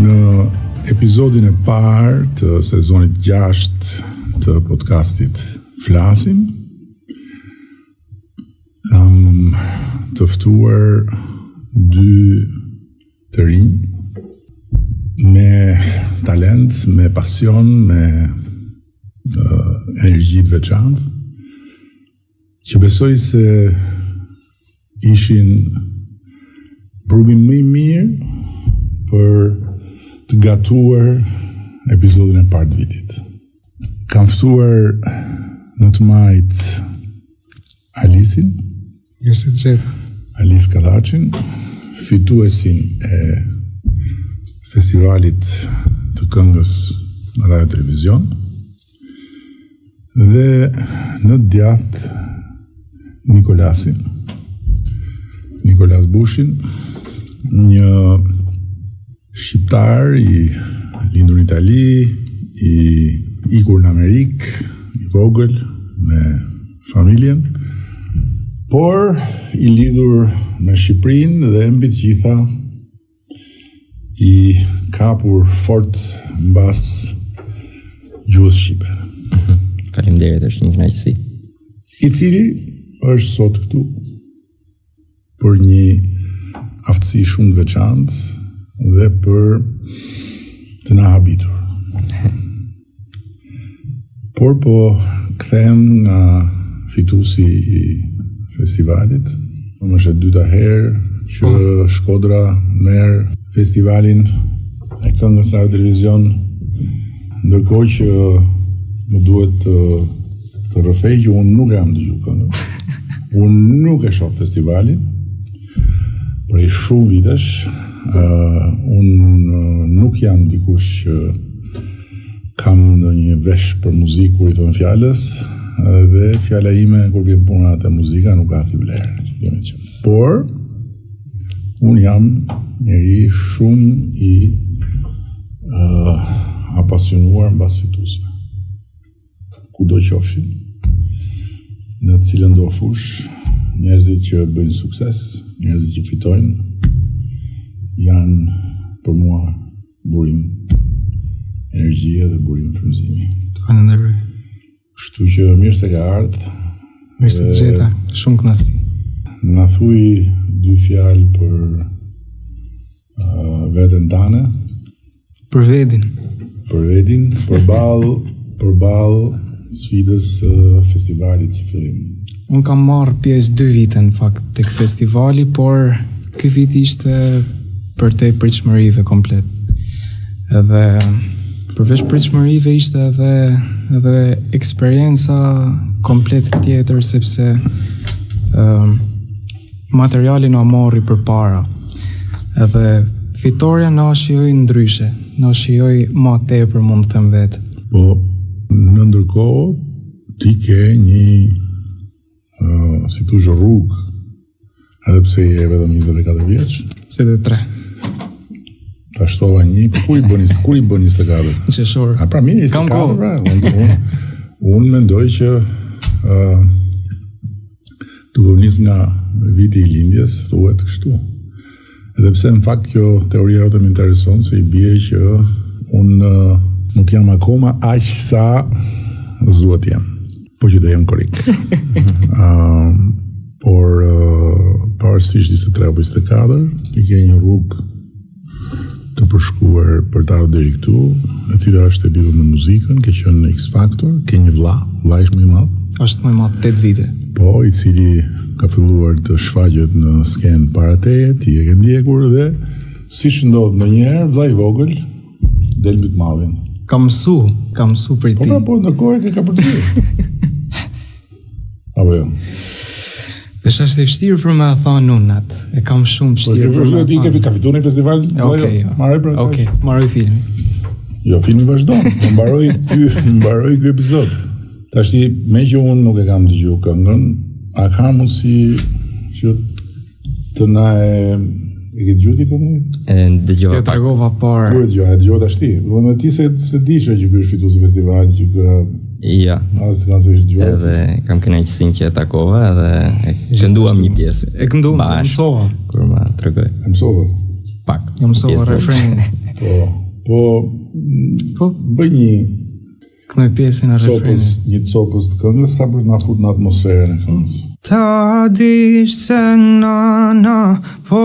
Në episodin e parë të sezonit 6 të podcastit Flasim, kam të ftuar dy të rinj me talent, me pasion, me energji të veçantë, që besoj se ishin brumi më i mirë për të gatuar episodin e parë të vitit. Kam ftuar në të majt Alisin, Alis Kallachin, fituesin e festivalit të këngës në Radio Televizion, dhe në djathtë Nikolasin, Nikolas Bushin, një shqiptar i lindur në Itali, i ikur në Amerikë, i vogël me familjen, por i lidhur me Shqipërinë dhe mbi të gjitha i kapur fort mbas gjuhës shqipe. Faleminderit, është një kënaqësi. I cili është sot këtu për një aftësi shumë të veçantë dhe për të na habitur. Por po kthehem nga fituesi i festivalit. Është e dyta herë që Shkodra merr festivalin e këngës Radio Televizion, ndërkohë që më duhet të rrëfej që unë nuk jam dëgjuar këngën. Unë nuk e shoh festivalin prej shumë vitesh. Unë nuk jam dikush që kam ndonjë vesh për muzikë kur i thon fjalës, dhe fjala ime kur vjen puna te muzika nuk ka si vlerë. Por unë jam njeri shumë i apasionuar mbas fituesve. Kudo qofshin, në cilën do fush, njerëzit që bëjnë sukses, njerëzit që fitojnë, janë për mua burim energjie dhe burim frymëzimi. Falenderoj. Kështu që mirë se ka ardhur. Mirë se të gjeta, shumë kënaqësi. Na thuj dy fjalë për veten tane. Për vedin. Përballë sfidës festivalit së fillim. Unë kam marrë pjesë 2 vite në fakt tek festivali, por ky vit ishte për te pritshmërive komplet. Edhe përveç pritshmërive ishte edhe eksperienca komplet tjetër, sepse materialin na morri përpara. Edhe fitoria na shijoi ndryshe, na shijoi më tepër, mund të them vetë. Po, në ndërkohë ti ke një si thush rrugë, edhe pse je vetëm 24 vjeç. 23. Ta shtova një, kur i bën 24? Në qeshor. A pra mirë, 24, pra. Unë mendoj që duke nis nga viti i lindjes, thuhet kështu. Edhe pse në fakt kjo teoria jote më intereson, se i bie që unë nuk jam akoma aq sa zuat jam, po që do jem korrik. Por pavarësisht 23 apo 24, i ke një rrugë të përshkuar për të ardhur deri këtu, e cila është e lidhur me muzikën, ke qenë në X Factor, ke një vlla është më i madh. Është më i madh 8 vite. Po, i cili ka filluar të shfaqet në skenë para teje, ti e ke ndjekur dhe siç ndodh ndonjëherë, vlla i vogël del mbi të madhin. Kam mësu për ti. Po, ndërkohë ke ka për ty. Apo jo. Është e vështirë për me thënë unat. E kam shumë vështirë. Po ti ke fituar në festival? Okej, marroj filmin. Jo, filmi vazhdon. Mbaroj ky episod. Tash me që unë nuk e kam dëgjuar këngën, a ka mundësi që të na e ke dëgjuar ti këngën? Dëgjova. Jo, tregova parë. Kur e dëgjova tashti? Do të ti se dishe që ky është fituesi i festivalit, që ky Ja. As të kanë thënë dëgjuar. Edhe kam kënaqësinë që e takova edhe e kënduam një pjesë. E kënduam, mësova. Kur ma tregoj. Mësova. Pak. Jo mësova refrenin. Po, bëj një këndoj pjesën e refrenit. Një copës të këngës sa për të na fut në atmosferën e këngës. Ta dish se nana po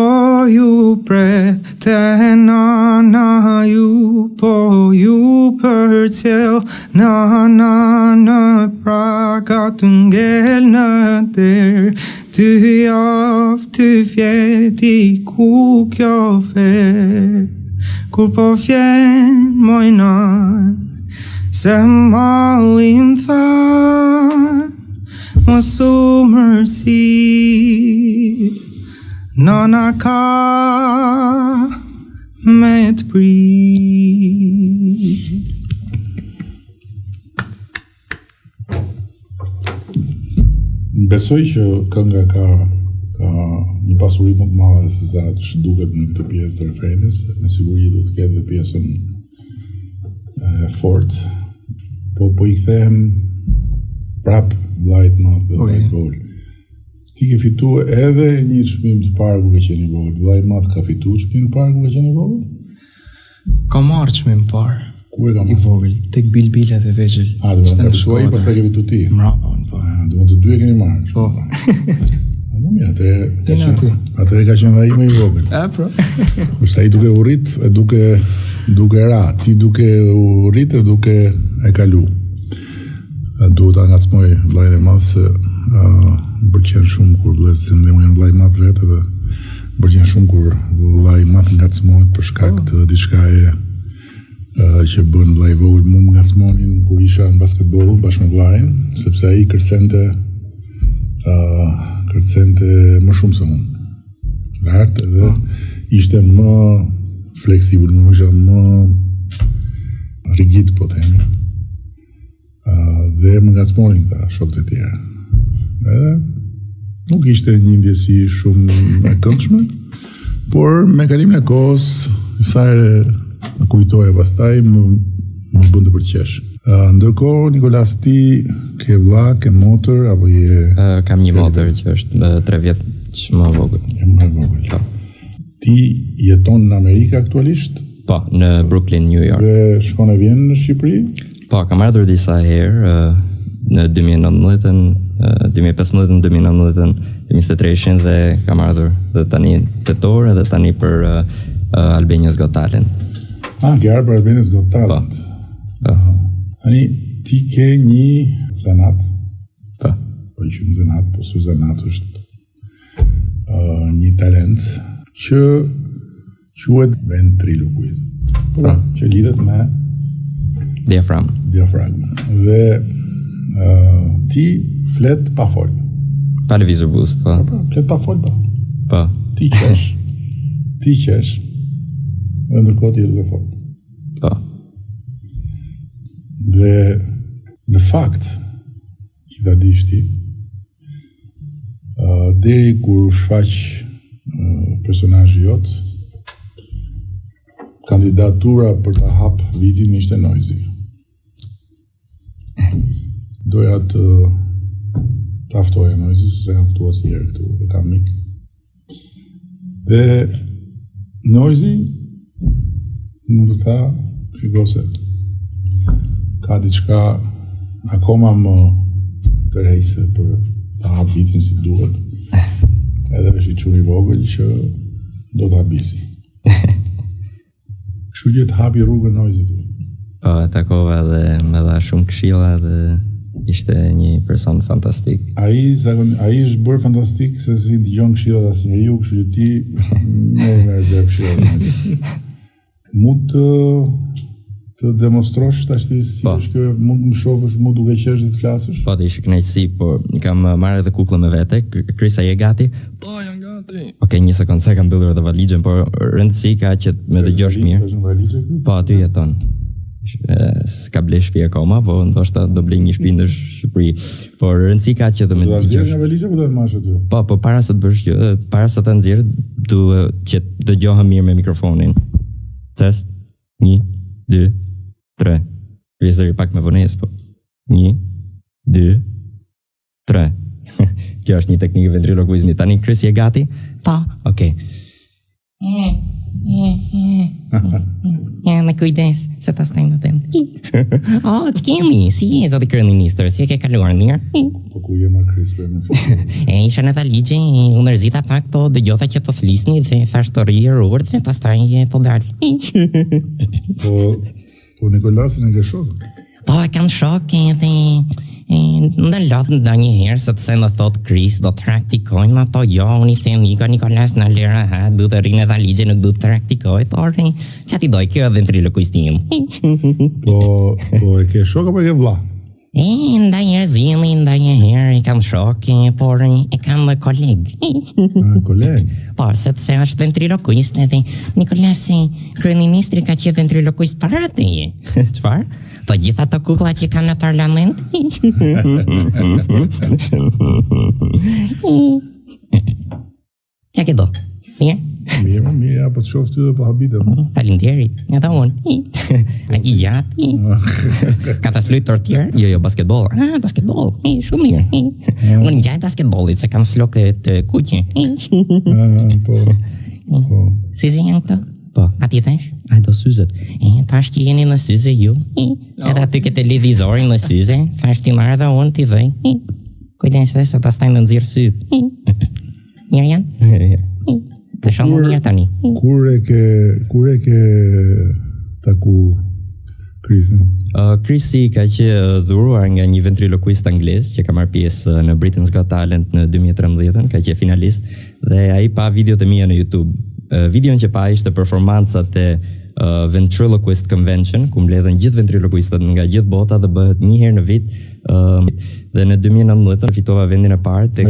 ju prete nana ju po ju përcjell nana në praga të ngel në der ty javë ty fjeti ku kjo fer kur po vjen mojnan se malim than mos u mërsi nana ka me të prit. Besoj që kënga ka një pasuri më të madhe se sa që duket në këtë pjesë të refrenit, me siguri do të ketë dhe pjesën e fort. Po i kthehem prap vllajt madh dhe vllajt vogël. Ti ke fituar edhe një çmim të parë ku ke qenë i vogël. Vllai i madh ka fituar çmimin e parë ku ke qenë i vogël? Ka marrë çmim parë. Ku e ka I marrë? vogël, tek bilbilat e vegjël. Do të fituar ai pastaj ke fituar ti. Mbrapa, po. Do të dy e keni marrë. Po. Po mirë, atëre ka Kena ty. qenë dhe ai më i vogël. Pro. Kurse ai duke u rrit e duke ra, ti duke u rrit e duke e kalu. Duhet ta ngacmoj vllajën e madh se më pëlqen shumë kur vëllezërit dhe unë jam vllai i madh vetë dhe më pëlqen shumë kur vllai i madh ngacmohet për shkak të diçkaje që bën vllai i vogël. Mu më ngacmonin kur isha në basketboll bashkë me vllajin, sepse ai kërcente më shumë se unë. Lart edhe ishte më fleksibël, më isha më rigid, po themi. Dhe më ngacmonin këta shokët e tjerë. Edhe nuk ishte një ndjesi shumë e këndshme, por me kalimin e kohës, sa herë më kujtoja pastaj më bën të përqesh. Ndërkohë, Nikolas, ti ke vlla, ke motër apo je Kam një motër që është 3 vjet më vogël. je më e vogël? Po. Ti jeton në Amerikë aktualisht Po, në Brooklyn, New York. dhe shkon e vjen në Shqipëri? Po, kam ardhur disa herë në 2019, 2015, 2019, 2023 dhe kam ardhur dhe tani tetor edhe tani për Albania's Got Talent. Ke ardhur për Albania's Got Talent. Po. Tani ti ke një zanat, Po. po i shumë zanat, po së zanat është një talent që quhet ventriloquism. Që lidhet me diafragma. Dhe ti flet pa fol. Pa lëvizur buzë, po. Flet pa fol, pa. Po. Ti qesh, dhe ndërkohë ti duke fol. Po. Dhe në fakt, që ta dish ti, deri kur u shfaq personazhi jot, kandidatura për ta hap vitin ishte Noizi. Doja të aftoja Noizi, se kam ftuar si herë këtu, e kam mik. Dhe Noizi më tha, shikose, ka diçka akoma më tërheqëse për ta hap vitin si duhet. Edhe është i çuni vogël që do ta habisi. Kështu që të hapi rrugën Noizit. Po, e takova dhe më dha shumë këshilla dhe ishte një person fantastik. Ai është bërë fantastik se si dëgjon këshillat as njeriu, kështu që ti merr me rezervë këshillat. Mund të demonstrosh tash ti si është kjo, mund të më shohësh, mund duke qesh dhe të flasësh? Po, dhe ishte kënaqësi, por kam marrë edhe kukullën me vete. Krisa, je gati? Po, jam gati. Okej, një sekondë, se kam mbyllur edhe valixhen, por rëndësi ka që me dëgjosh mirë. Është në valixhe këtu? Po, aty jeton. S'ka ble shtëpi akoma, po ndoshta do blej një shtëpi në Shqipëri. Por rëndësi ka që do me Do ta nxjerrësh dëgjosh. nga valixha apo do ta marrësh aty? Po, para se të bësh gjë, para se ta nxjerr, duhet që dëgjohem mirë me mikrofonin. Test. 1, 2, 3. Vjesëri pak me vonesë, po. 1, 2, 3. Kjo është një teknikë ventrilokuizmi. Tani, Chris, je gati? Po, okej. kujdes, se ta staj në tem. Që kemi, si je zoti kryeministër, si e ke kaluar mirë? Po ku je ma Kris për në festival? Isha në Taligje, u nërzita ta këto dëgjota që të thlisni dhe thash të rrijë rrugët dhe ta staj të dalë. Po Nikolasin e ke shok? Po e kanë shok edhe në lodhë në një herë, sepse në thot Kris, do të praktikojnë ato, jo, unë i them Nikolas në lera, du të rinë edhe ligje, nuk du të praktikoj, por që ti doj kjo edhe në trilokuistim. Po e ke shok apo e ke vlla? Ndaj herë zili, ndaj herë i kanë shok, por e kanë koleg. Koleg? Po, sepse është ventrilokuist edhe Nikolas, kryeministri ka qenë ventrilokuist para teje. Çfarë? Të gjitha të kukla që kanë në parlament? Qa ke do? Mirë? Mirë, po të shofë ty dhe po habitem. Falinderit, edhe unë. A që gjatë? Ka të slujtë tjerë? Jo, basketbol. Basketbol, shumë mirë. Unë në gjajtë basketbolit, se kam flokë të kuqë. Po. Si zi janë këto? Po, a ti thesh? A do syzet. Tash që jeni në syze ju. Edhe aty ke televizorin në syze. Tash ti marrë dhe unë ti dhej. Kujdense se ta staj në nëzirë syze. Mirë janë? Të shonë më mirë tani. Kur e ke taku Krisin? Krisi ka që dhuruar nga një ventrilokuist anglez që ka marrë pjesë në Britain's Got Talent në 2013, ka që finalist, dhe ai pa videot e mia në YouTube. Videon që pa ishte performancat e Ventriloquist Convention, ku mbledhen gjithë ventrilokuistët nga gjithë bota dhe bëhet një herë në vit. Dhe në 2019 fitova vendin e parë tek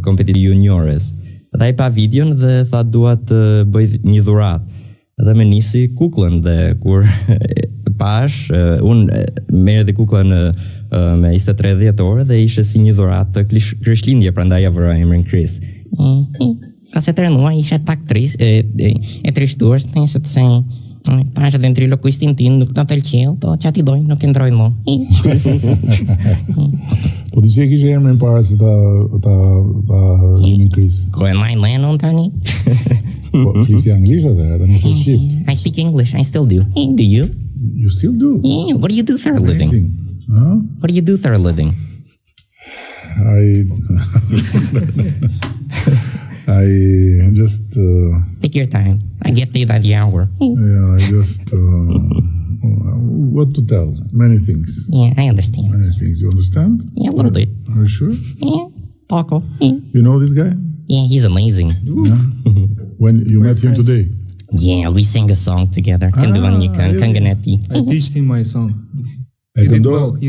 kompetitivi juniores. Dhe ai pa videon dhe tha dua të bëj një dhuratë. Dhe më nisi kuklën dhe kur pash, unë merr dhe kuklën me 23 dhjetor dhe ishte si një dhuratë të Krishtlindje, prandaj ja vëra emrin Kris. Ka se të rënua ishe të aktris e trishtuar se të se pash dhe ventrilokuistin ti nuk të të lqel, to që ati dojnë nuk e ndrojnë mo. Po të që e kishe emrin para se ta rinin Kris? Ko e maj unë tani? Po flisi anglisht edhe nuk të shqipt. I speak English, I still do. Do you? You still do? Yeah, what do you do for a living? Amazing. Huh? What do you do for a living? I just... Take your time. I get paid by the hour. Yeah, I just... what to tell? Many things. Yeah, I understand. Many things. You understand? Yeah, a little bit. Are you sure? Yeah, poco. You know this guy? Yeah, he's amazing. Yeah. When you met him today? Yeah, we sang a song together. Kënduan një këngë, këngën e tij. I teach him my song. You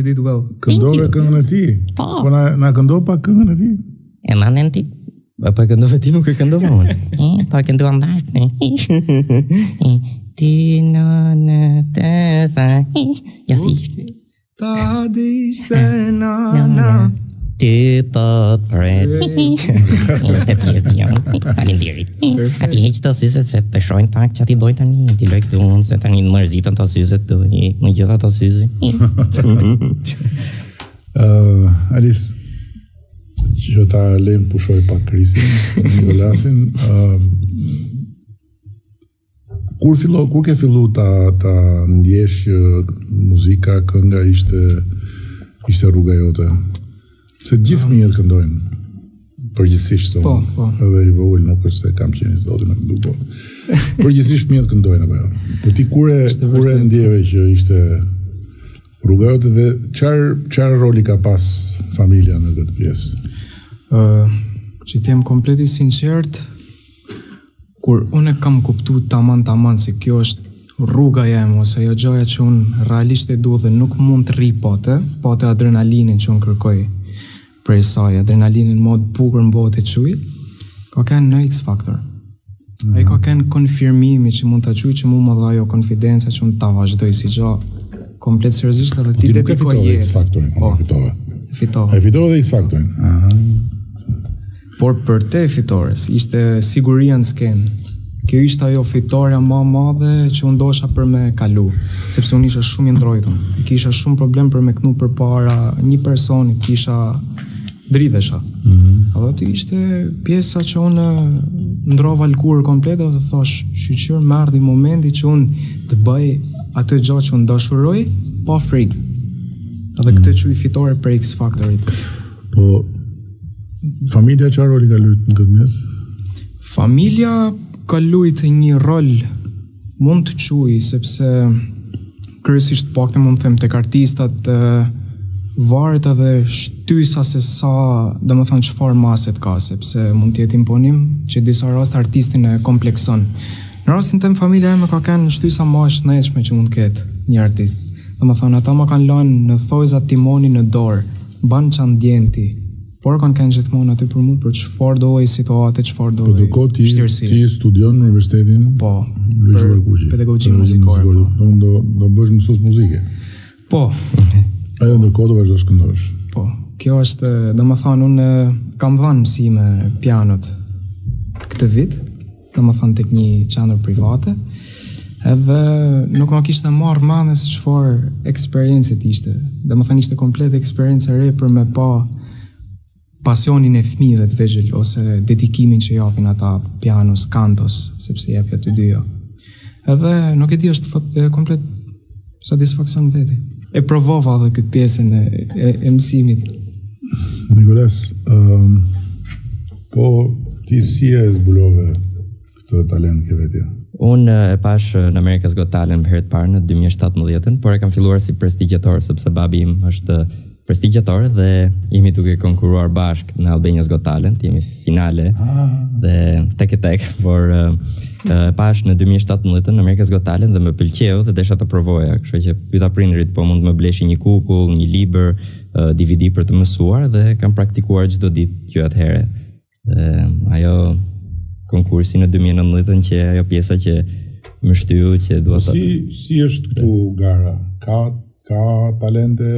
did well. Këndove këngën e tij? Po na këndo pa këngën e tij? E manen ti? Pa e këndove ti, nuk e këndova unë. Po e kënduan bashkë. Ti në të tha. Ja si. Ta di se na. Ti të pret. Të pjesë dhjën. Falinderit. A ti heq të syzet se të shojnë tak që ati doj tani. Ti loj këtë unë se tani në mërzitën të syzet të në gjitha të syzet. Alice, që ta lejmë pushoj pak Krisin, Nikolasin, kur ke fillu ta ndjesh që muzika, kënga ishte rruga jote? Se gjithë mirë këndojnë, përgjithsisht, po. Edhe i vogël nuk është se kam qenë zoti me këndu, po. Përgjithsisht mirë këndojnë, apo jo. Po ti kur e ndjeve që ishte rruga jote dhe çfarë roli ka pas familja në këtë pjesë? Që t'jem kompleti sinqert, kur unë e kam kuptu taman se kjo është rruga jem, ose ajo gjoja që unë realisht e du dhe nuk mund të rri pote adrenalinin që unë kërkoj prej saj, adrenalinin mod bukur në botë e quj, ka kënë në X-Factor. E ka kënë konfirmimi që mund të quj që mu më dha jo konfidenca që unë ta vazhdoj si gjo komplet seriozisht edhe ti dedikoj jetë. X-Factorin, fitove. E fitove dhe X-Factorin. Por për te fitores, ishte siguria në skenë. Kjo ishte ajo fitoria ma madhe që unë dosha për me kalu, sepse unë isha shumë i ndrojtur. Kisha shumë problem për me knu për para një personi, kisha dridhesha. Edhe aty ishte pjesa që unë ndrova lkurë komplet dhe thash, shqyqyr më ardhi momenti që unë të bëj atë gjatë që unë dashuroj, pa frikë. Edhe këtë që i fitore për X Factorit. Po, familja çfarë roli ka luajtur në këtë mes? Familja ka luajtur një rol mund të quaj, sepse kryesisht paktën mund të them tek artistat varet edhe shtysa se sa, domethënë çfarë maset ka, sepse mund të jetë imponim që disa raste artistin e komplekson. Në rastin tim familja ime ka kanë shtysa më të shnetshme që mund të ketë një artist. Domethënë ata më kanë lënë në thojza timonin në dorë, ban çan djenti. Por kanë gjithmonë aty për mua për çfarë do lloj situate, çfarë do lloj vështirësi. Ti studion në universitetin? Po, për pedagogji muzikore. Do bësh mësues muzike? Po. Edhe ndërkohë do vazhdosh këndosh? Po. Kjo është, domethënë unë kam dhënë mësime pianot këtë vit, domethënë tek një qendër private. Edhe nuk ma kishte marrë mendje se çfarë eksperiencë ishte. Domethënë ishte komplet eksperiencë e re për me pa pasionin e fëmijëve të vegjël ose dedikimin që japin ata pianos, kantos, sepse jep aty dyja. Edhe nuk e di, është komplet satisfaksion veti. E provova edhe këtë pjesën e mësimit. Nikolas, po ti si e zbulove këtë talent ke vetja? Unë e pash në America's Got Talent për herë të parë në 2017, por e kam filluar si prestigjator sepse babi im është prestigjator dhe jemi duke konkuruar bashk në Albania's Got Talent, jemi finale dhe tek e tek, por pash në 2017 në America's Got Talent dhe më pëlqeu dhe desha të provoja, kështu që pyeta prindrit po mund të më bleshi një kukull, një libër, DVD për të mësuar dhe kam praktikuar çdo ditë që atëherë. Ajo konkursi në 2019 që ajo pjesa që më shtyu që dua të... Si është këtu gara? Ka talente...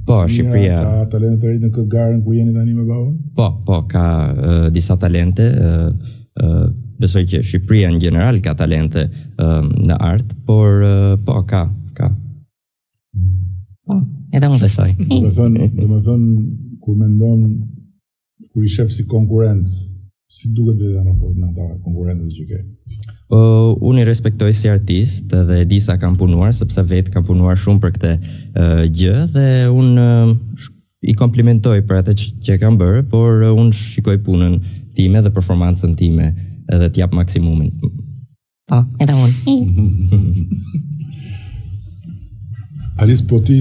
Po, Shqipëria... Ka talente të rritë në këtë garën ku jeni tani me babën? Po, ka disa talente. Besoj që Shqipëria në general ka talente në art, por po, ka. Po, edhe unë besoj. Do me thënë, kur mendon, kur i shef si konkurent, si duket vetë në ata konkurrentët që ke? Unë i respektoj si artist dhe di sa kam punuar, sepse vetë kam punuar shumë për këtë gjë dhe unë i komplimentoj për atë që kam bërë, por unë shikoj punën time dhe performancën time edhe t'jap maksimumin. Po, edhe unë. Alice, po ti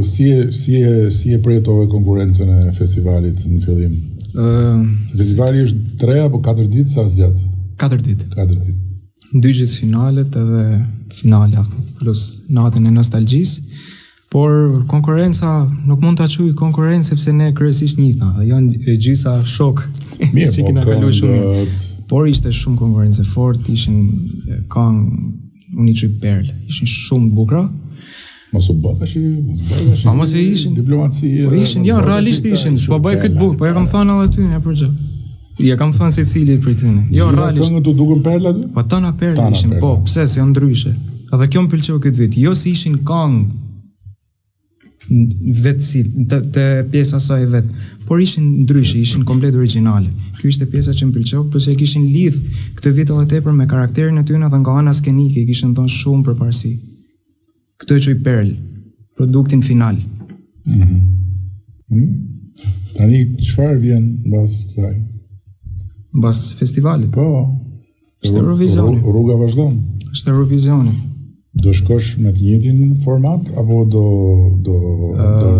si e përjetove konkurrencën e festivalit në fillim? Festivali është 3 apo 4 ditë, sa zgjat? 4 ditë. 4 ditë. 2 finalet edhe finala, plus natën e nostalgjisë, por konkurenca nuk mund ta quaj konkurrencë sepse ne kryesisht njihna, janë gjysa shok. Mirë, që kena kaluar shumë. Por ishte shumë konkurrencë fort, ishin unë i quaj perle, ishin shumë bukra. Mos u bë tash, mos e ishin diplomaci. Po ishin, ja, realisht ishin, po bëj këtë bukë, po ja kam thënë edhe ty në për gjë. Ja kam thënë se cilit për tyne. Jo, realisht. Këngët u dukën perla aty? Po tana perla ishin, po, pse se janë ndryshe. Edhe kjo më pëlqeu këtë vit. Jo si ishin këngë vetë si të pjesa saj vetë, por ishin ndryshe, ishin komplet origjinale. Kjo ishte pjesa që më pëlqeu, plus e kishin lidh këtë vit edhe tepër me karakterin e tyre dhe nga ana skenike, i kishin dhënë shumë përparësi. Këtë e quaj perl, produktin final. Tani çfarë vjen mbas kësaj? Mbas festivalit. Po. Është Eurovisioni. Rruga vazhdon. Është Eurovisioni. Do shkosh me të njëjtin format apo do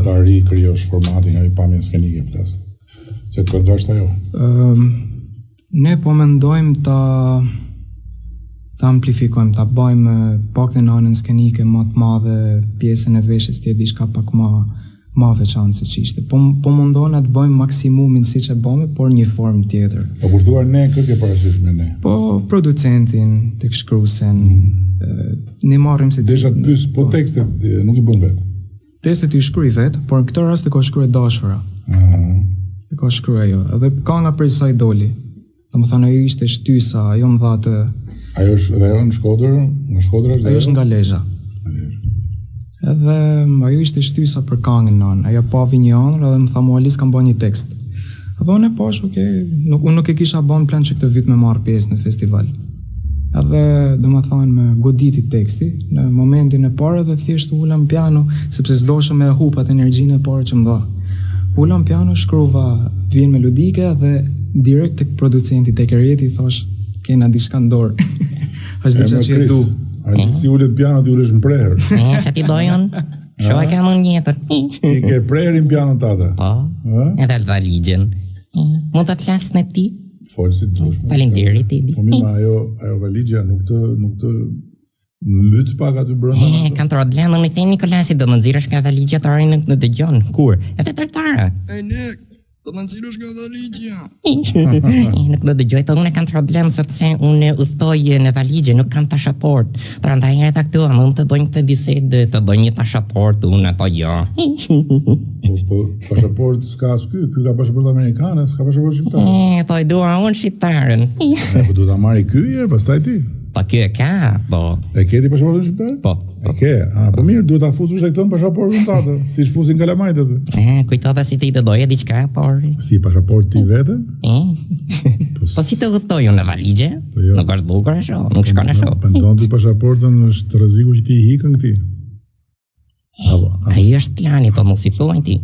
ta rikrijosh formatin nga pamjen skenike plus? Se të këndosh ajo. Ne po mendojmë ta amplifikojmë, ta bëjmë paktën anën skenike më të madhe, pjesën e veshjes të jetë diçka pak më veçantë se ç'ishte. Po mundona të bëjmë maksimumin siç e bëmë, por një formë tjetër. Po kur thuar ne, kë ke parasysh me ne? Po producentin, tek shkruesen, ne marrim se desha të pyes, po tekstet nuk i bën vetë. Tekstet i shkruaj vetë, por në këtë rast e ka shkruar dashura. E ka shkruar ajo, edhe kënga prej saj doli. Domethënë ajo ishte shtysa, ajo më dha të... Ajo është dhe ajo në Shkodër, në Shkodër është? Ajo është nga Lezhë. Edhe ajo ishte shtysa për këngën nën. Ajo pavi një ëndër edhe më tha Alice kam bërë një tekst. Edhe unë e pash, unë nuk e kisha bën plan që këtë vit me marrë pjesë në festival. Edhe do më thonë me goditi teksti në momentin e parë dhe thjesht ulëm piano sepse s'dosha me hupat energjinë e parë që më dha. Ulëm piano, shkruva vjen melodike dhe direkt tek producenti tek Erieti thash kena diçka në dorë. Është diçka që e du. Si ulet piano ti ulesh në preher. Që ti dojon? Shoh e kam unë njëtër. Ti ke preherin piano tada. Po, edhe të valigjen. Mund të të lasë në ti? Folë si të dush. Faleminderit, Edi. Po mima, ajo valigja nuk të mytë pak aty brenda. Kam problem, më thënë Nikolasi do më nxirësh nga valigja të arin në dëgjon. Kur? Edhe tërtara. Ej, Nik, do më nxirësh nga valigja. Nuk do dëgjoj, të unë kam problem sepse unë udhtoj në valigje, nuk kam pashaport. Prandaj erdha këtu, më të bëjmë këtë bisedë, të bëj një pashaport, unë apo jo. Po pashaport s'ka as ky ka pashaport amerikan, s'ka pashaport shqiptar. Po e dua unë shqiptarën. Po do ta marri ky herë, pastaj ti. Po ky e ka, po. E ke ti pasaportën shqiptare? Po. E ke. Po mirë, duhet ta fusësh tek ton pasaportën tënde, siç fusin kalamajt aty. Kujtova si ti të doje diçka, por... Si pasaport ti vete? Po si të udhtoj unë në valigje? jo. Nuk është bukur e shoh, nuk shkon e shoh. Pendon ti pasaportën është rreziku që ti i hikën këti. Ai është plani, po mos i thuaj ti.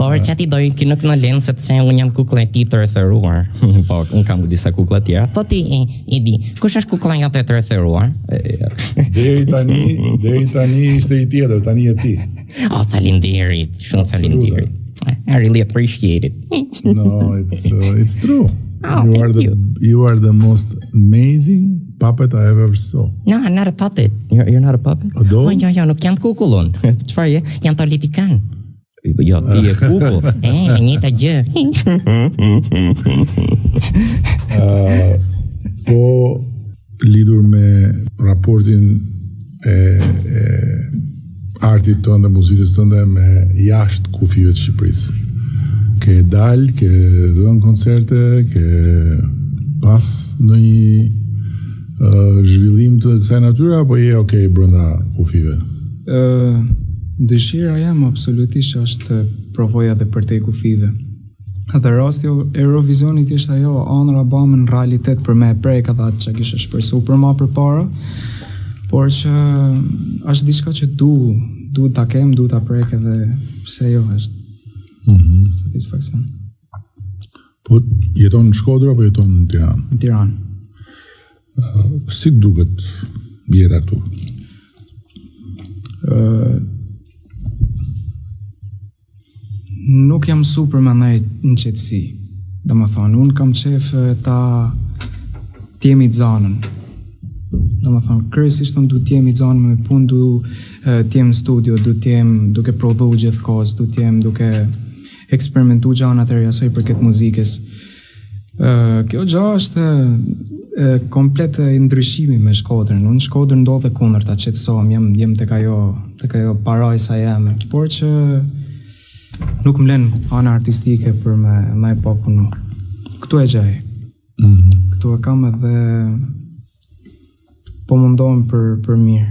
Por që ti doj ki nuk në lenë sepse unë jam kukla e ti të rëthëruar. Po, unë kam disa kukla tjera. Po ti, Edi, kush është kukla jote të rëthëruar? Deri tani ishte i tjetër, tani e ti. Oh, falinderit, shumë falinderit. I really appreciate it. No, it's true. Oh, You are the most amazing puppet I ever saw. No, I'm not a puppet. You're not a puppet? A doll? Jo, nuk jam kukullon. Çfarë je? Jam politikan. Jo, ti je kukull. E njëta gjë. Po lidhur me raportin e artit tënde, muzikës tënde me jashtë kufive të Shqipërisë. Ke dalë, ke dhënë koncerte, ke pas në një zhvillim të kësaj natyre, apo je okay brenda kufive? Dëshira jam absolutisht është provoj edhe për te kufive. Dhe rasti Eurovisionit ishte ajo ëndra bamë në realitet për me prek edhe atë që kishe shpresu për ma për para, por që është diçka që du ta kem, du ta prek edhe pse jo është satisfaksion. Po jeton në Shkodër apo jeton në Tiranë? Në Tiranë. Si duket jeta këtu? Nuk jam super me ndaj në qetësi. Dhe më thonë, unë kam qef ta t'jemi të zanën. Dhe më thonë, kryesisht unë du t'jemi të zanën me punë, du t'jem në studio, du t'jem duke prodhu gjithë kohës, du t'jem duke eksperimentu gjanat e rjasoj për këtë muzikës. Kjo gja është komplet e ndryshimi me Shkodrën. Unë Shkodrën ndodhe kundër ta qetësohem, jem tek ajo paraj sa jeme, por që nuk më len ana artistike për me po punu. Këtu e gjaj. Këtu e kam edhe po mundohem për mirë.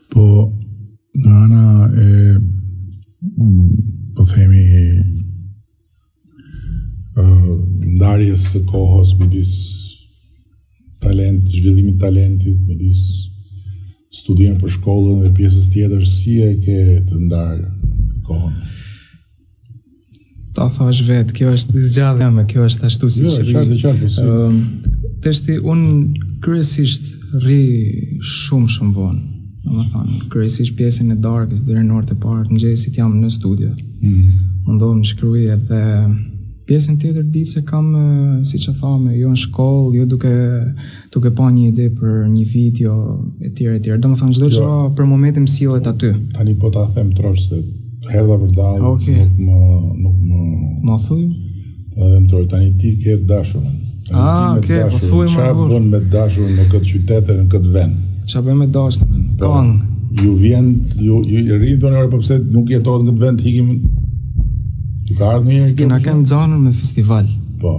Po në ana e po themi ndarjes së kohës midis zhvillimit talentit, midis studion për shkollën dhe pjesës tjetër, si e ke të ndarë kohën? Ta thash vetë, kjo është zgjadhja me, kjo është ashtu si që qartë. Teshti, unë kryesisht rri shumë vonë. Në më thanë, kryesisht pjesën e darkës deri në orët e parë, në mëngjesit jam në studio. Mundohem të shkruaj edhe pjesën tjetër ditë se kam, si që thame, jo në shkollë, jo duke pa një ide për një video, e tjere. Do më thanë, çdo gjë për momentin më sillet aty. Tani po ta them trosh se herë për dalë, nuk më thuj? Edhe më trosh, tani ti ke dashurën. Okay, po thuj më Çfarë bën me dashurën në këtë qytet e në këtë vend? Çfarë bën me dashurën? Kang. Ju rrini tonë orë, po pse nuk jetohet në këtë vend, hikim. Tu ka ardhur një herë kjo? Kena kanë zanën me festival. Po.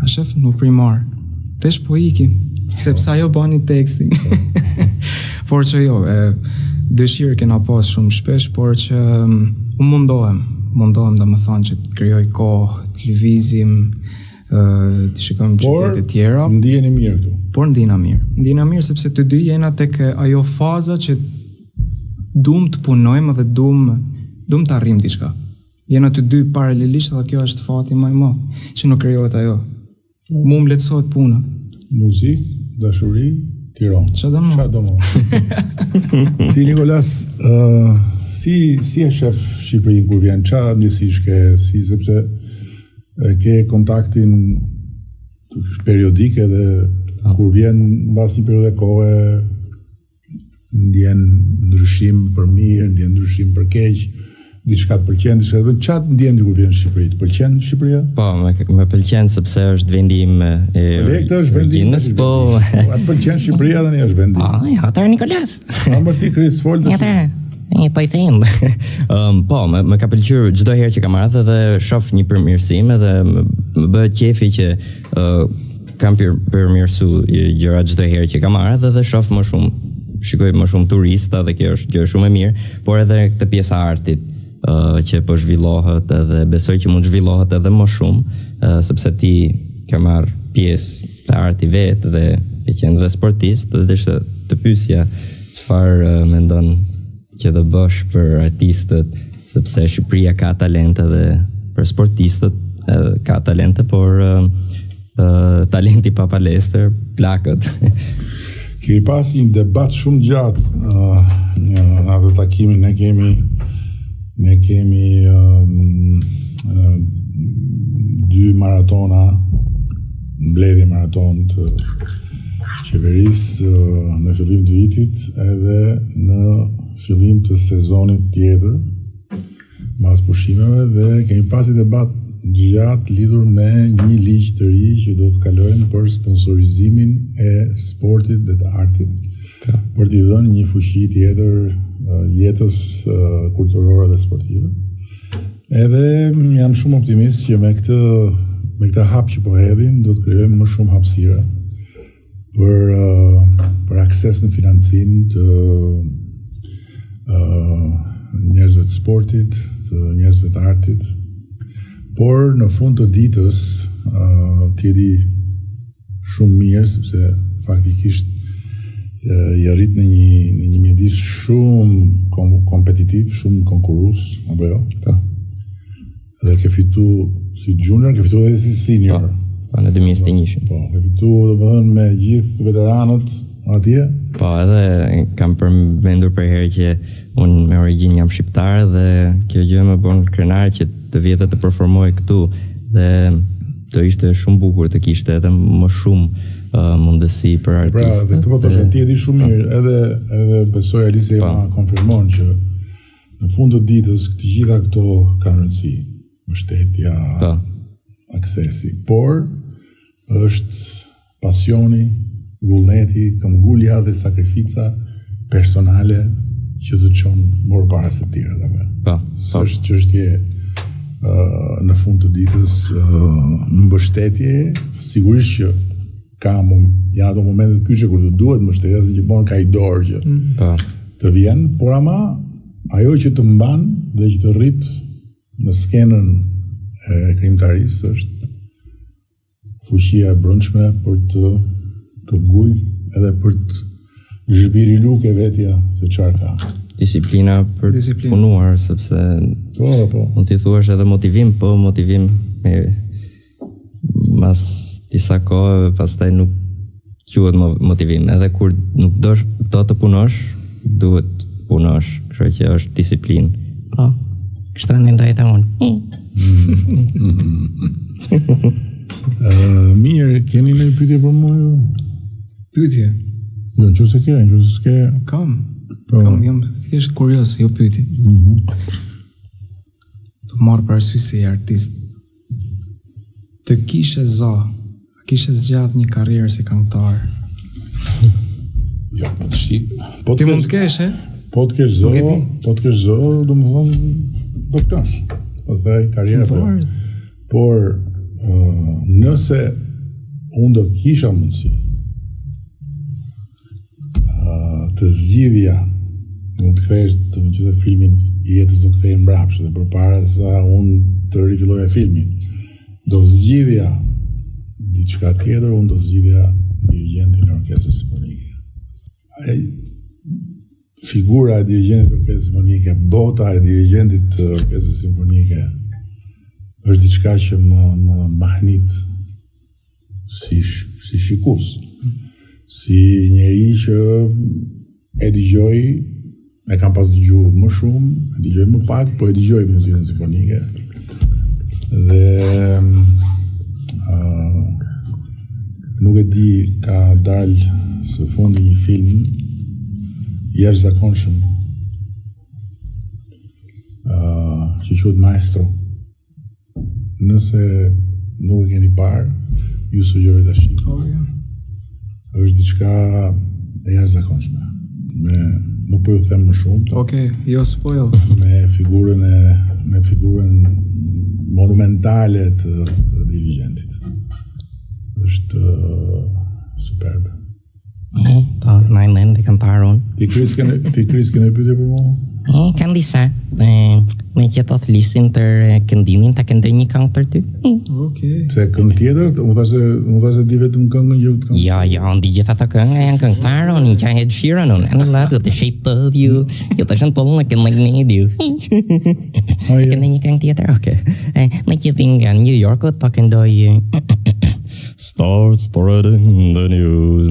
A shef në primar. Tesh po ikim, sepse ajo bani tekstin. Por që jo, dëshirë kena pas shumë shpesh, por që unë mundohem dhe më thonë që të krijoj kohë, të lëvizim, të shikojmë qytete tjera. Por ndiheni mirë këtu. Por ndihna mirë sepse të dy jena tek ajo faza që duam të punojmë dhe duam të arrijmë diçka. Jena të dy paralelisht dhe kjo është fati më i madh që nuk krijohet ajo. Mu më lehtësohet puna. Muzikë, dashuri, Tiranë. Çfarë do më? Ti Nikolas, si e shef Shqipërinë kur vjen? Çfarë ndjesish ke, sepse ke kontaktin periodik edhe kur vjen mbas një periudhe kohe ndjen ndryshim për mirë, ndjen ndryshim për keq, diçka të pëlqen, diçka të pëlqen. Çfarë ndjen ti kur vjen në Shqipëri? Të pëlqen Shqipëria? Po, më pëlqen sepse është vendi im Këtë është vendi im. po. Atë pëlqen Shqipëria tani është vendi. Ja, atëherë Nikolas. Ambër ti Kris fol. Po i them. Po, më ka pëlqyer çdo herë që kam ardhur dhe shoh një përmirësim edhe më bëhet qefi që kam përmirësu gjëra çdo herë që kam ardhur dhe shoh më shumë, shikoj më shumë turista dhe kjo është gjë shumë e mirë, por edhe këtë pjesa e artit që po zhvillohet edhe besoj që mund zhvillohet edhe më shumë, sepse ti ke marr pjesë të arti vetë dhe ke qenë dhe sportist dhe ishte të pyesja çfarë mendon që do bësh për artistët, sepse Shqipëria ka talente dhe për sportistët ka talente, por talenti pa palestër, plakët. Kemi pas një debat shumë gjatë në atë takimin, ne kemi 2 maratona, mbledhje maraton të qeverisë në fillim të vitit edhe në fillim të sezonit tjetër mbas pushimeve dhe kemi pasi debat gjatë lidhur me një ligj të ri që do të kalojnë për sponsorizimin e sportit dhe të artit, për t'i dhënë një fuqi tjetër jetës kulturore dhe sportive. Edhe jam shumë optimist që me këtë hap që po hedhim do të krijojmë më shumë hapësira për akses në financim të njerëzve të sportit, të njerëzve të artit. Por në fund të ditës t'jedi shumë mirë, sepse faktikisht i arrit në një mjedis shumë kompetitiv, shumë konkurrues, apo jo? Po. Dhe ke fitu si junior, ke fitu edhe si senior. Po, në 2021. Po, ke fitu domethënë me gjithë veteranët atje. Po, edhe kam përmendur për herë që unë me origjinë jam shqiptar dhe kjo gjë më bën krenar që të vjetë të performoj këtu dhe të ishte shumë bukur të kishte edhe më shumë mundësi për artistët. Pra, dhe të po të ti e di shumë mirë, edhe besoj Alise ma konfirmon që në fund të ditës të gjitha këto kanë rëndësi, mbështetja, aksesi, por është pasioni, vullneti, këmbgulja dhe sakrifica personale që të qonë morë para se tjera. Së është çështje në fund të ditës mbështetje, sigurisht që janë ato momentet kyçe kur të duhet mbështetja, se gjithmonë ka i dorë që të vjen, por ama ajo që të mban dhe që të rrit në skenën e krijimtarisë është fuqia e brendshme për të ngul edhe për të zhbirilu ke vetja se çfarë ka. Disiplina për të punuar, sepse mund t'i thuash edhe motivim, po motivim mas disa kohë, pastaj nuk quhet motivim. Edhe kur nuk do të punosh, duhet punosh. Kështu që është disiplinë. Po. Kështu mendoj edhe unë. Mirë, keni një pyetje për mua? Pyetje? Jo, nëse s'ke. Kam, jam thjesht kurioz, jo pyetje. Të marrë parasysh se je artist. Të kishe zgjat një karrierë si këngëtar? Jo, po të shi. Ti mund të kesh, e? Po të kesh zë, do më thonë do këtash. Pastaj karriera për. Por nëse unë do kisha mundësi të zgjidhja Mund të kthehesh, do të thotë filmin I jetës do kthehej mbrapsht dhe përpara sa unë të rifilloja filmin. Do zgjidhja diçka tjetër, unë do zgjidhja dirigentin e orkestrës simfonike. Figura e dirigentit të orkestrës simfonike, bota e dirigentit të orkestrës simfonike është diçka që më mahnit si shikus, si njeri që e dëgjoj, e kam pas dëgjuar më shumë, e dëgjoj më pak, po e dëgjoj muzikën simfonike. Dhe nuk e di, ka dalë së fundi një film jashtëzakonshëm që quhet Maestro. Nëse nuk e keni parë, ju sugjeroj ta shihni. Është diçka e jashtëzakonshme. Nuk po ju them më shumë. Okej, jo spoil. Me figurën monumentale të dirigentit. Është superbe. Po, na ndë kam parë unë. Ti Chris kene pyetje për mua? Kanë disa. Me që të thlisin të këndimin, ta këndoj një këngë për ty. Okej. Pse këngë tjetër? Unë thashë di vetëm këngën që të këngë. Jo, ndi gjitha të këngë janë këngëtarë, unë që Ed Sheeran, unë në latë, The Shape of You, jo të shënë pëllë në kënë like need you. Këndoj një këngë tjetër, oke. Me që vinë nga New Yorkut, pa këndoj Start spreading the news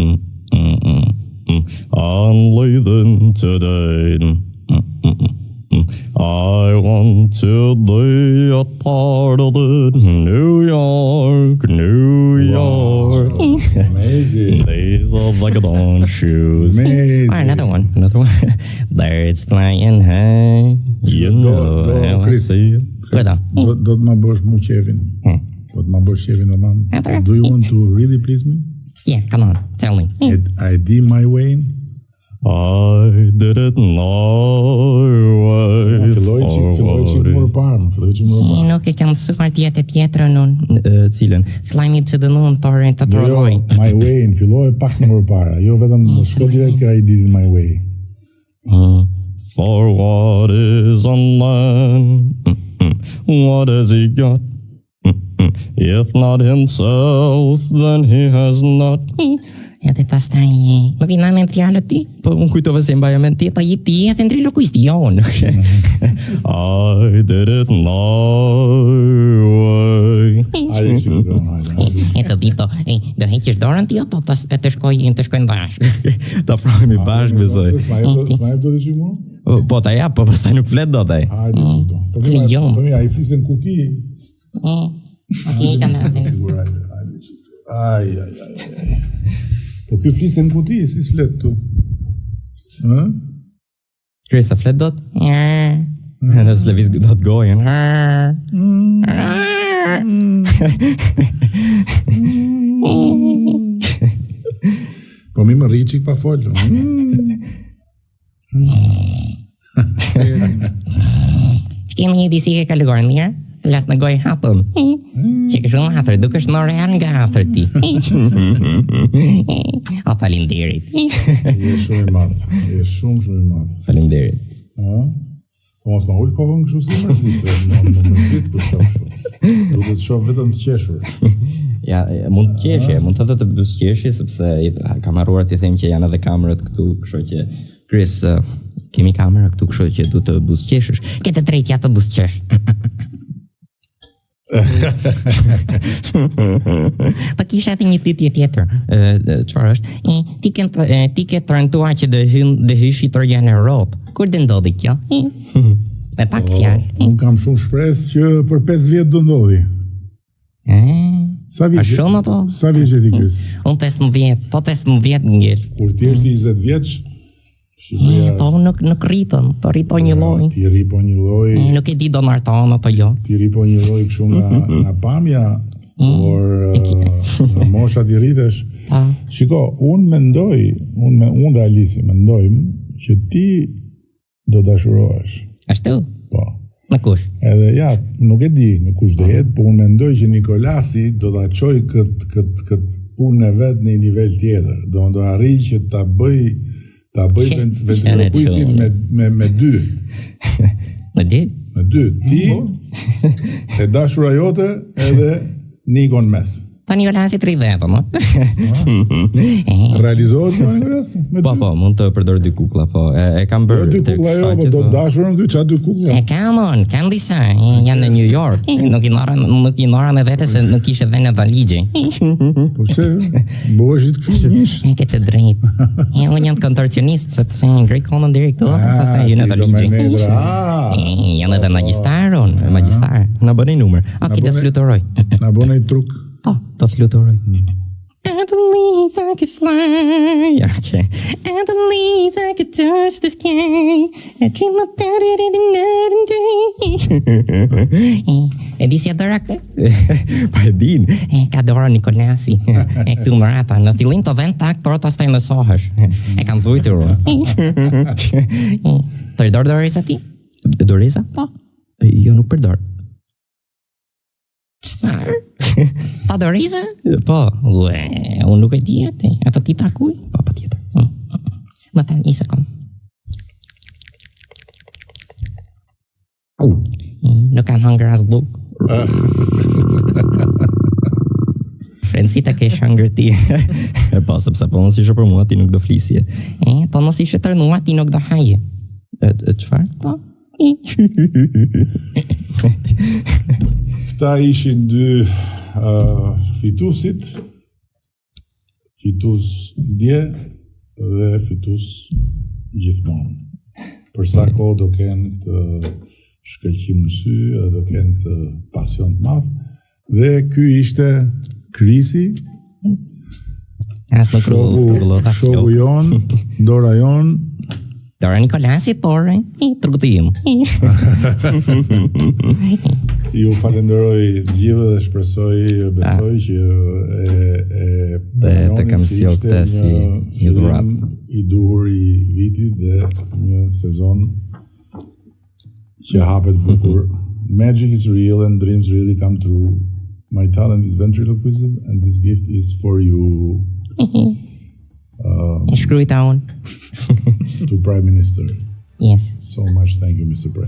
on Leiden today. I want to be a part of it. New York. Wow. Amazing. Days of like dawn shoes. Amazing. Another one. Birds flying high. You know. Chris, do të më bësh mu qefin. Do të më bësh qefin domam. Do you want to really please me? Yeah, come on. Tell me. I did my way. I did it my way. Filloj që më parë. Nuk e kam mësuar tjetër unë. Cilën? Fly me to the moon, torrent të troloj. My way, filloj pak më parë. Jo vetëm s'ko direkt I did it my way. For what is a man? What has he got? If not himself, then he has not. Edhe pastaj nuk i nanë fjalët ti. Po unë kujtova se mbaja mend ti. Po i ti e ventriloquist jon. I did it my way. Hajde shikoj. E të dito, do heqësh dorën ti ato të shkojnë bashkë. Ta provojmë bashkë besoj. S'ma jep do të shikoj. Po ta jap, po pastaj nuk flet dot ai. Hajde shikoj. Po mira, ai flisën kuti. Okej, kanë. Ai. Po ky flisën në kuti, si s'flet tu? Chris, a flet dot? Nësë lëviz dot gojën. Po mi më rriqik pa folë. Që kemi një disi ke kaluar mirë? Las në gojë hapëm. Që ke shumë hafër, duke është në real nga hafër ti. O, falinderit. Je shumë I madhë. Je shumë I madhë. Faleminderit. Po mos ma ullë kokën kështu si mërzit, se më mërzit për shoh shumë. Duke të shoh vetëm të qeshur. Ja, mund të qeshje, mund të të busqeshje, sepse kam arruar të them që janë edhe kamerët këtu, kështu që Chris, kemi kamera këtu, kështu që du të busqeshësh. Këtë drejtja të busqesh. Po kisha edhe një pyetje tjetër. Çfarë është? Ti ke trëntuar që dhe hysh shqiptarja në Europë. Kur dhe ndodhi kjo? Me pak fjalë. Unë kam shumë shpresë që për 5 vjet do ndodhi. Sa vjeç? Shumë ato? Sa vjeç je ti Chris? Unë 15, po 15 ngel. Kur ti je 20 vjeç, Po nuk rritën, po rritoj një lloj. Ti rri po një lloj. Nuk e di do marton apo jo. Ti rri po një lloj kështu nga pamja, por nga mosha ti rritesh. Shiko, unë mendoj, unë dhe Alisi mendojmë që ti do dashurohesh. Ashtu? Po. Me kush? Edhe ja, nuk e di me kush do jetë, po unë mendoj që Nikolasi do ta çojë këtë punë e vet në një nivel tjetër. Do arrijë që ta bëj Ta bëj ventrilokuisin me dy. Me dy? Me dy. Ti, e dashura jote edhe Nikon mes. Pa Nikolas 30, no? Realizohet pa Nikolas? Po, mund të përdor dy kuklla, po. E kam bërë. Dy kuklla jo, po do dashurën këtu, qa dy kuklla? Kanë disa, janë në New York. Nuk i nora me vete se nuk ishe dhe në valigje. Po se, bëheshit kështu njësh? Ke të drejt. Unë jam kontorcionist, se të ngrej konën diri këtu, pastaj ju në valigje. Janë edhe magjistar. Na bëni numër. Ok, të fluturoj. Na bënej truk. Po, të fluturoj. I believe I could fly. Okay. I believe I could touch the sky. I dream about it in the night and day. E di si adora këtë? Pa e din. Ka dora Nikolasi. Këtu më rata, në fillim të vend tak, por të staj mësohesh. E kam dhujtur. Të ridor Doreza ti? Doreza? Po. Jo, nuk përdor. Qëfar? Pa Doreza? Po. Unë nuk e di atë. Ato ti takuj? Po, pa tjetër. Më thënë, një sekund. Nuk kanë hëngër as buk. Frencita ke shëngër ti. Po, sepse po mos ishe për mua, ti nuk do flisje. Po mos ishe tërnua, ti nuk do haje. Qëfar? Po. Këta ishin dy fitusit, fitus dje dhe fitus gjithmonë. Për sa kohë do kenë këtë shkëlqim në sy, do kenë këtë pasion të madh. Dhe ky ishte Krisi, shoku jon, dora jon. Dora Nikolasit, por trutim. Ju falenderoj gjithë dhe besoj që të kam sjell këtë si një dhuratë i duhur i vitit dhe një sezon që hapet bukur. Magic is real and dreams really come true. My talent is ventriloquism and this gift is for you. Shkruajta unë. To Prime Minister. Yes. So much thank you, Mr. President.